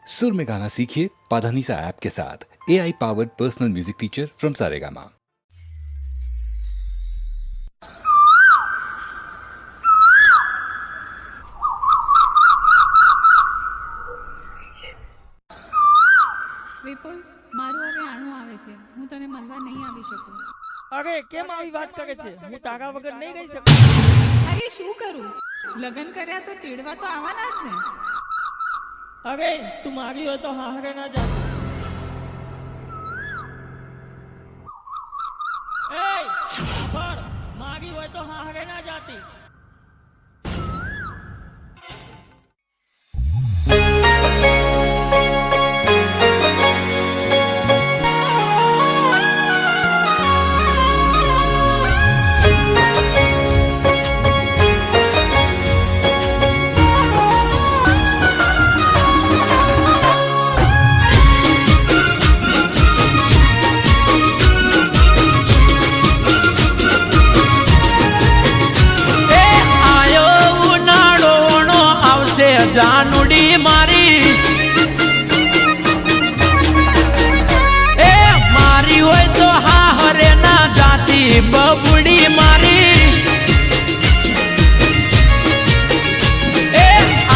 सुर में गाना सीखिए पाधानीसा ऐप के साथ। AI powered personal music teacher from Saregama. Vipul, મારું હવે આણું આવે છે. હું તને મળવા નહીં આવી શકું. અરે કેમ આવી વાત કરે છે? હું તારા વગર નહીં રહી શકું. અરે શું કરું? લગ્ન કર્યા તો તેડવા તો આવવાના જ ને. અરે તું મારી હોય તો હારે ના જા. એ સાંભળ, મારી હોય તો હારે ના જાતી. જાનુડી મારી એ મારી હોય તો હા હરે ના જાતી બબુડી મારી એ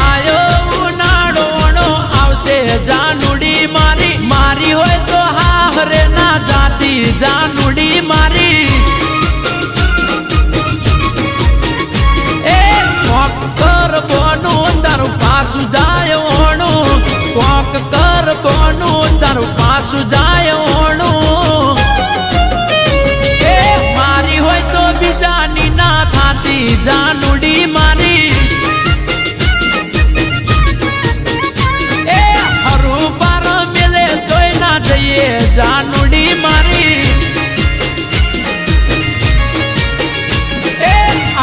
આયો ઉનાળો આવશે જાનુડી મારી મારી હોય તો હા હરે ના જાતી જાનુડી મારી એ મોકર બોનું તારું પાસું જાય ઓણું કોક કર બોનું તારું પાસું જાય ઓણું એ મારી હોય તો બીજાની ના થાતી જાનુડી મારી એ હરું પાર મેલે તોય ના જઈએ જાનુડી મારી એ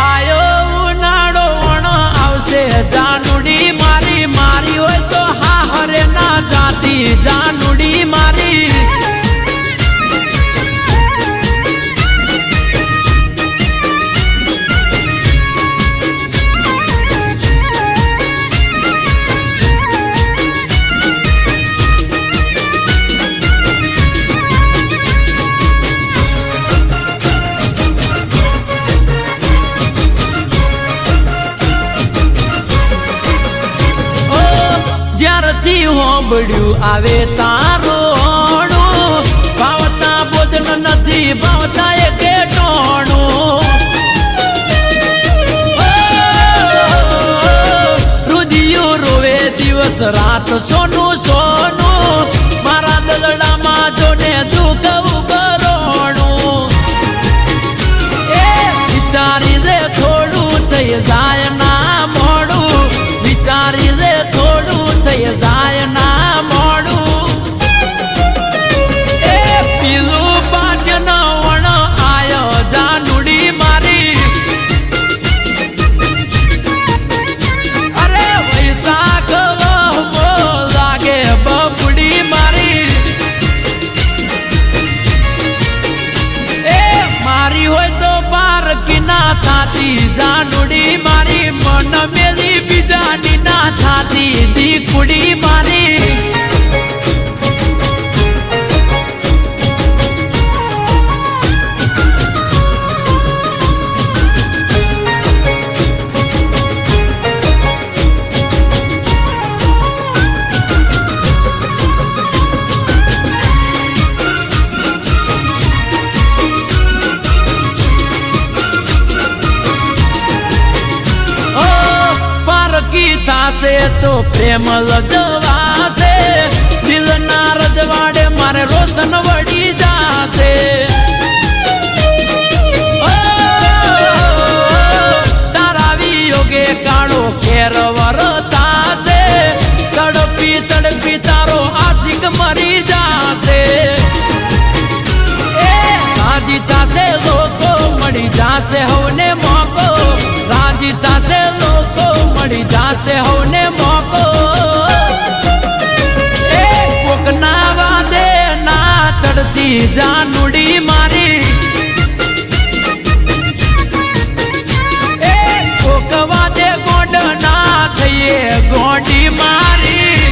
આયો ઉનાળો આવશે જાનુડી મારી મારી હોય તો હા હરે ના જાતી જાનુડી મારી જ્યારથી હોંભળ્યું આવે તારોણું ભાવતા બોધન નથી ભાવતા એ કેટોણું રુધિયો રોવે દિવસ રાત સોનું સોનું મારા દલડામાં જોને દુઃખ બરોણું એ વિચારી રે થોડું થઈ જાય ના મોડું વિચારી રે થોડું થઈ જાય ના મોડું એ પીલું પાટન વણ આયો જાનુડી મારી અરે વૈશાખ વહમો લાગે બબુડી મારી એ મારી હોય તો પારકી ના થાતી જાનુડી મારી મન મેલી બીજાની ના થાતી દીકુડી મારી થાશે તો પ્રેમ લજવાશે દિલ ના રજવાડે મારે રોશન વળી જાશે તારા વિયોગે કાળો કેર વરતાશે તડપી તડપી તારો આશિક મરી જાશે એ રાજી થાશે લોકો મળી જાશે હવને મોકો રાજી થાશે લોકો મળી જાશે હવને મોકો એ કોક ના વાદે ના ચડતી જાનુડી મારી એ કોક વાદે ગોડ ના થઈએ ગોડી મારી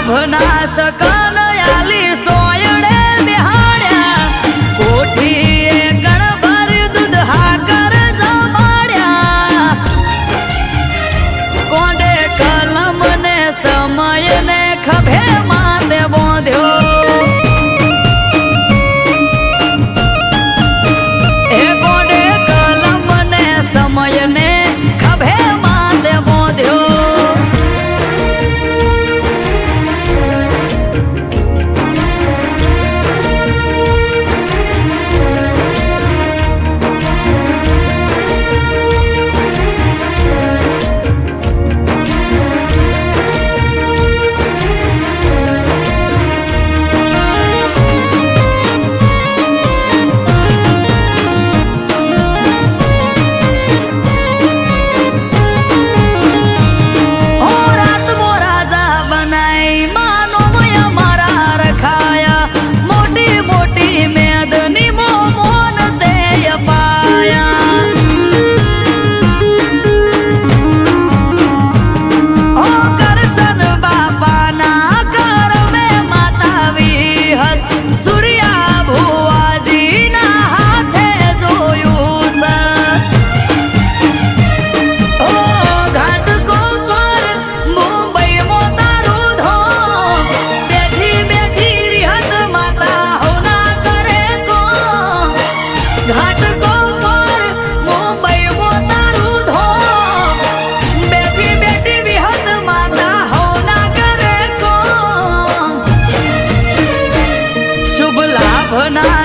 લાભના શકન આલી સોયડે બિહાડ્યા કોઠીએ ગણભર દૂધ હાકર જમાડ્યા કોંડે કલમ ને સમય ને ખભે માથે બોંધ્યો એ કોંડે કલમ ને સમય ને ખભે માથે બોંધ્યો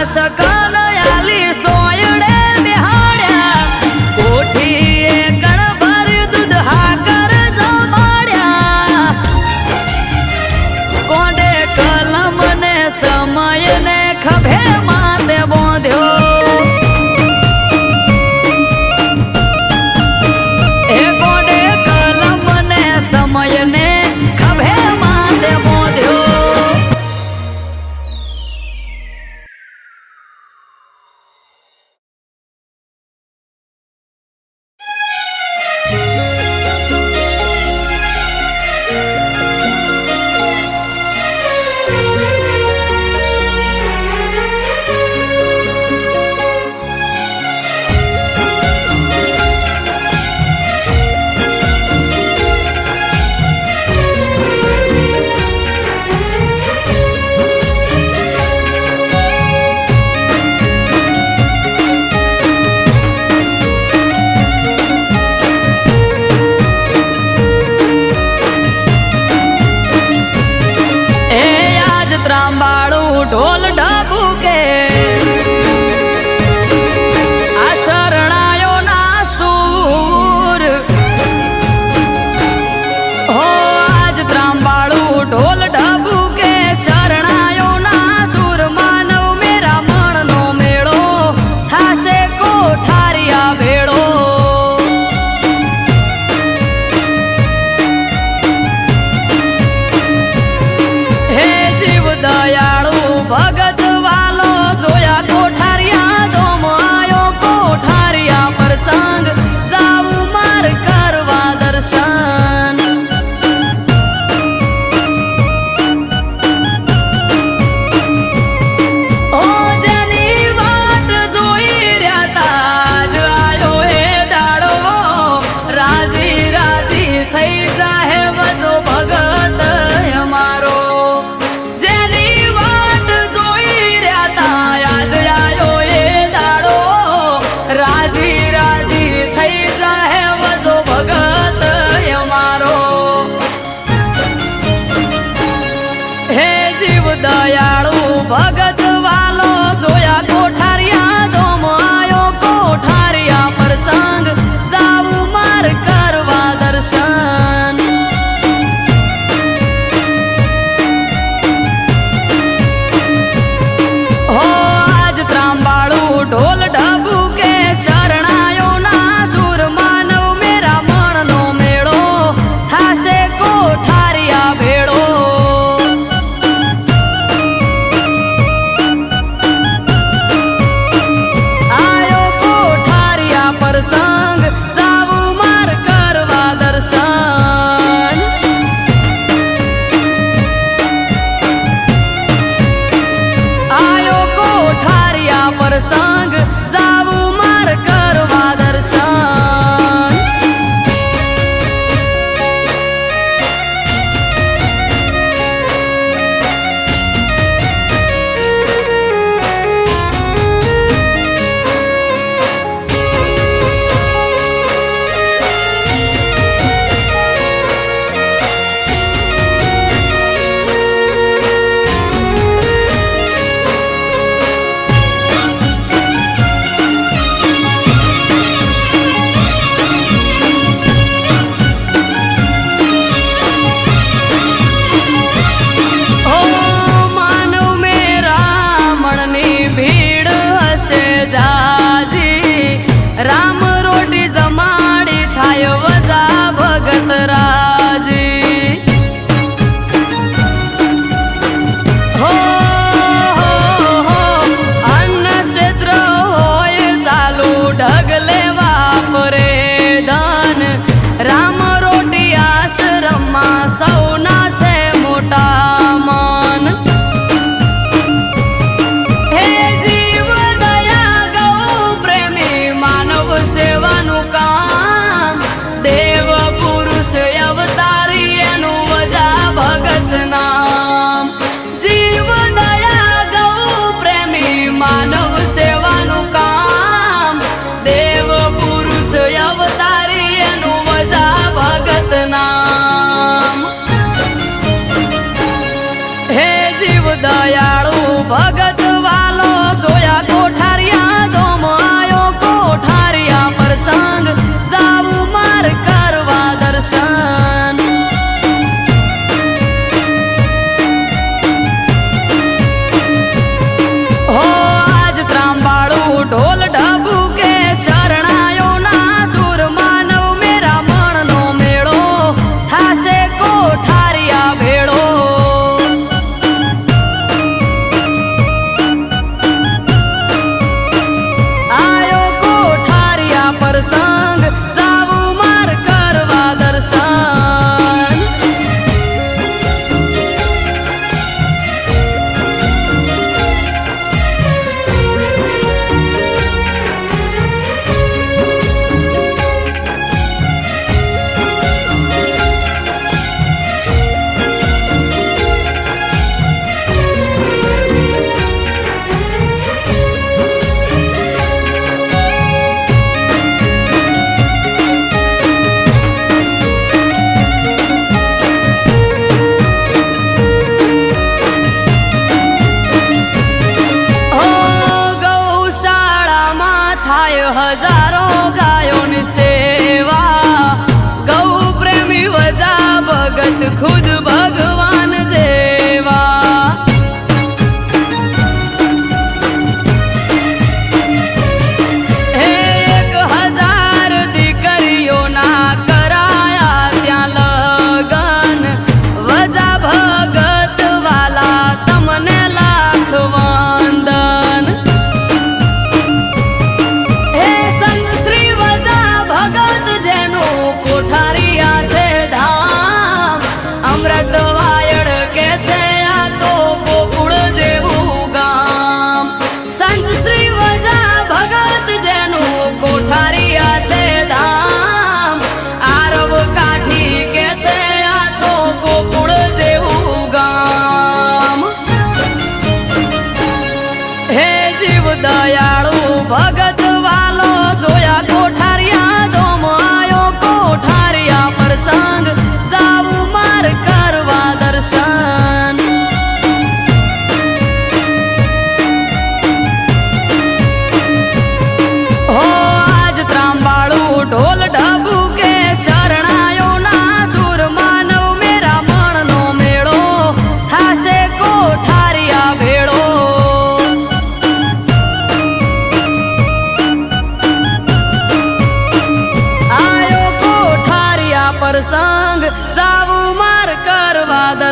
શકન આલી સોયડે બિહાડ્યા કોઠીએ ગણભર દૂધ હાકર જમાડ્યા કોંડે કલમ ને સમય ને ખભે માથે બોંધ્યો એ કોંડે કલમ ને સમય ને ખભે માથે બોંધ્યો ઢોલ ઢબુકે આ શરણાયો ના સૂર હો આજ ત્રાંબાળું ઢોલ ઢબુકે શરણાયો ના સૂર માનવ મેરા મણનો મેળો થાશે કોઠારિયા ભેળો હે જીવ દયાળુ ભગત વાલો જોયા કોઠારિયા દોમ આયો કોઠારિયા પ્રસંગ જાવું માર કરવા દર્શન ઓ જેની વાત જોઈ રહ્યા તા જ આયો એ દાડો રાજી રાજી થઈ જાહે વજો ભગત અમારો દયાળુ ભગત વાલો જોયા કોઠારિયા દોમ આયો કોઠારિયા પ્રસંગ જાવું માર કરવા દર્શન હો આજ ત્રાંબાળું ઢોલ ઢબુકે શરણાયો ના સૂર માનવ મેરા મણનો મેળો થાશે કોઠારિયા ભેળો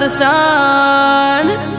દર્શન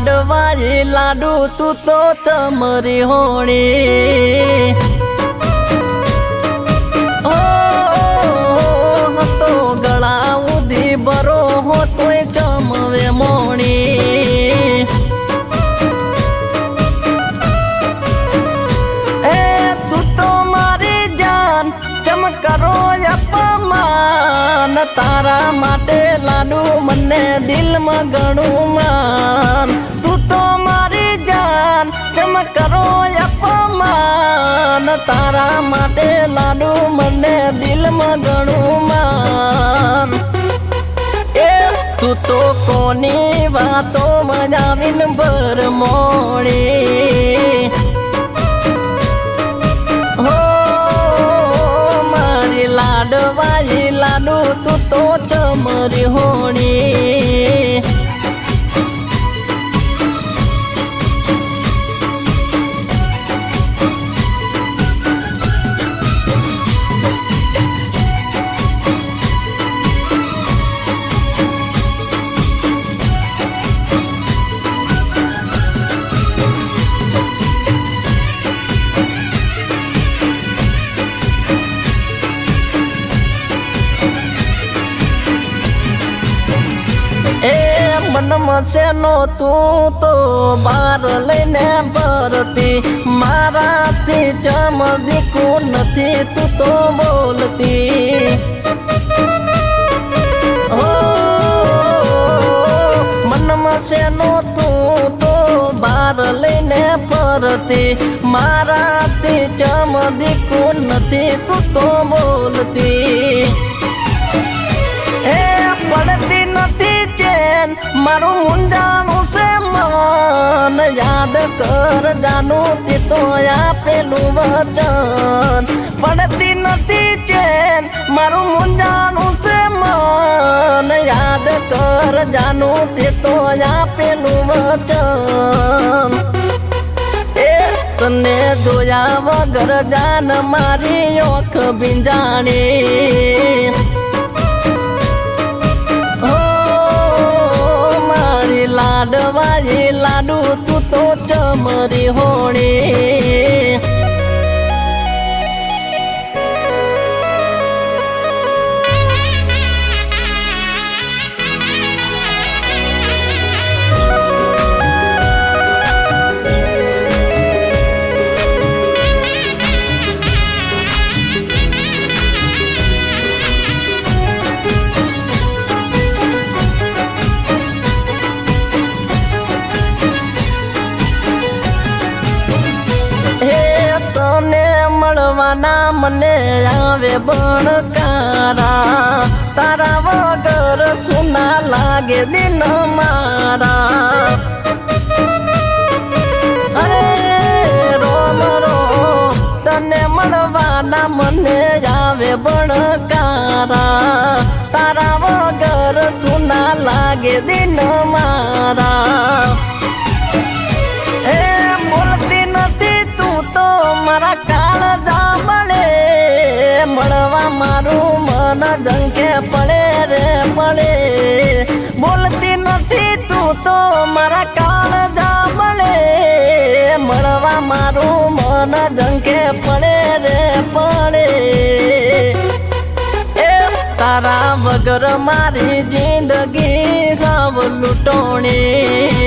લાડવાઈ લાડુ તું તો ચમરી હોણી તો ગળા ઉધી બરો હો તોય ચમવે મોણી એ તું તો મારી જાન ચમકરો અપમાન તારા માટે લાડુ મને દિલમાં ઘણું માન તું તો મારી જાન ચમકરો અપમાન તારા માટે લાડુ મને દિલમાં ઘણું માન એ તું તો કોની વાતો મજાવીન ભર મોડી હો મારી લાડવાઈ લાડુ તું તો ચમરી હોણી મનમાં છેનો તું તો બાર લઈને ભરતી મારાથી ચમદીકું નથી તું તો બોલતી હો મનમાં છેનો તું તો બાર લઈને ફરતી મારાથી ચમદીકું નથી તું તો બોલતી એ પડતી નથી ચેન મારું મુંજાનું છે મન યાદ કર જાનું તે તો આપેલું વચન પડતી નથી ચેન મારું મુંજાનું છે મન યાદ કર જાનું તે તો આપેલું વચન એ તને જોયા વગર જાન મારી ઓખ ભીંજાણી લાડવાઈ લાડુ તું તો ચમરી હોણી મળવાના મને આવે બણકારા તારા વગર સુના લાગે દિન મારા અરે રોમ રો તને મળવાના મને આવે બણકારા તારા વગર સુના લાગે દિન મારા એ બોલતી નથી તું તો મારા કાળ જામણે મળવા મારું મન જંખે પડે રે પડે બોલતી નથી તું તો મારા કાળ જામણે મળવા મારું મન જંખે પડે રે પડે એ તારા વગર મારી જિંદગી રાવ લૂંટોણી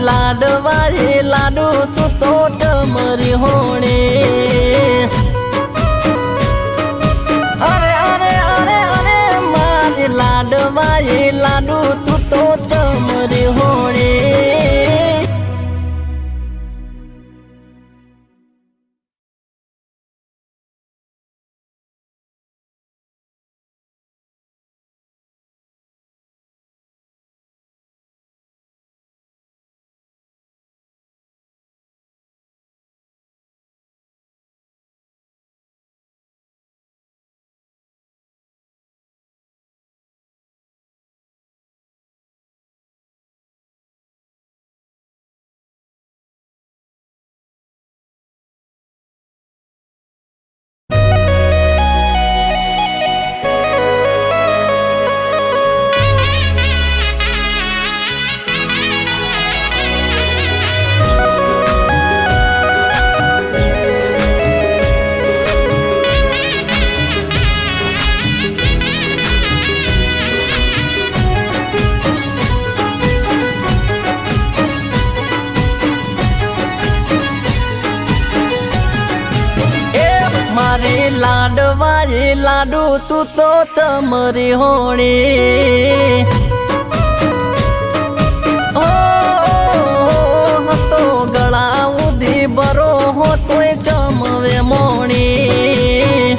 લાડવાઈ લાડુ તું તો ચમરી હોણી અરે અરે અરે અરે મારી લાડવાઈ લાડુ તું તો ચમરી હોણી મારી લાડવાઈ લાડુ તું તો ચમરી હોણી તો ગળા ઉધી બરો હો તોય ચમવે મોણી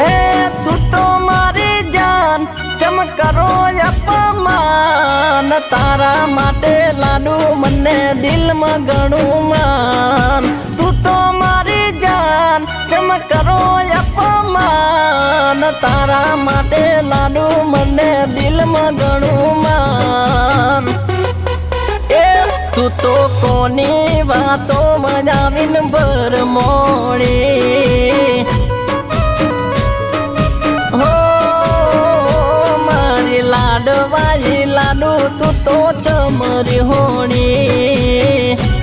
એ તું તો મારી જાન ચમ કરો અપમાન તારા માટે લાડુ મને દિલમાં ઘણું માન તું તો મારી જાન ચમ કરો અપમાન તારા માટે લાડુ મને દિલમાં ઘણું માન એ તું તો કોની વાતો મજાવીન ભર મોડી હો મારી લાડવાઈ લાડુ તું તો ચમરી હોણી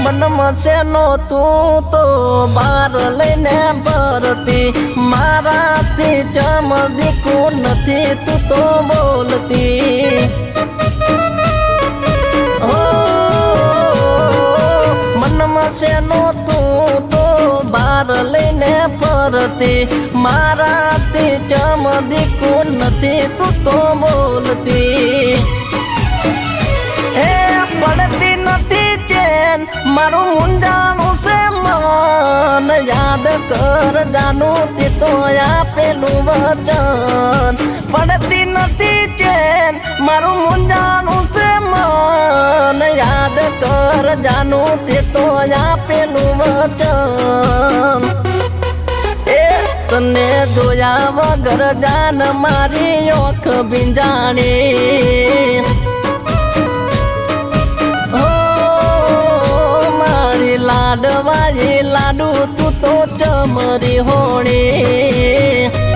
મનમાં છે નો તું તો બાર લઈને ભરતી મારાથી ચમદીકું નથી તું તો બોલતી હો મનમાં છે નો તું તો બાર લઈને ફરતી મારાથી ચમદીકું નથી તું તો બોલતી એ પડતી નથી ચેન મારું મુંજાનું છે મન યાદ કર જાનું તે તો આપેલું વચન પડતી નથી ચેન મારું મુંજાનું છે મન યાદ કર જાનું તે તો આપેલું વચન એ તને જોયા વગર જાન મારી ઓખ ભીંજાણી લાડવાઈ લાડુ તું તો ચમરી હોણી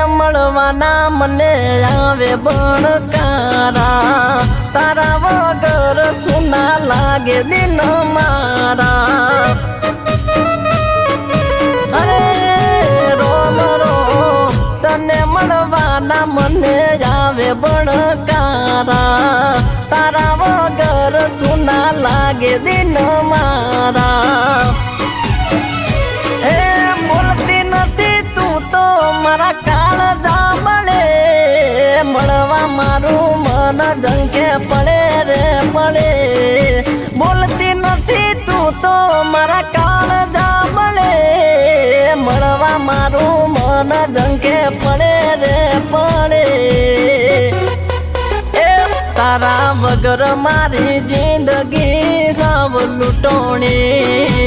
મળવાના મને આવે બણકારા તારા વગર સુના લાગે દિન મારા અરે રોમ રોમ તને મળવાના મને આવે બણકારા તારા વગર સુના લાગે દિન મારા એ બોલતી નથી તું તો મારા કાળ જામણે મળવા મારું મન જંકે પડે રે પડે બોલતી નથી તું તો મારા કાળ જામણે મળવા મારું મન જંકે પડે રે પડે એ તારા વગર મારી જિંદગી સાવ લૂંટોણી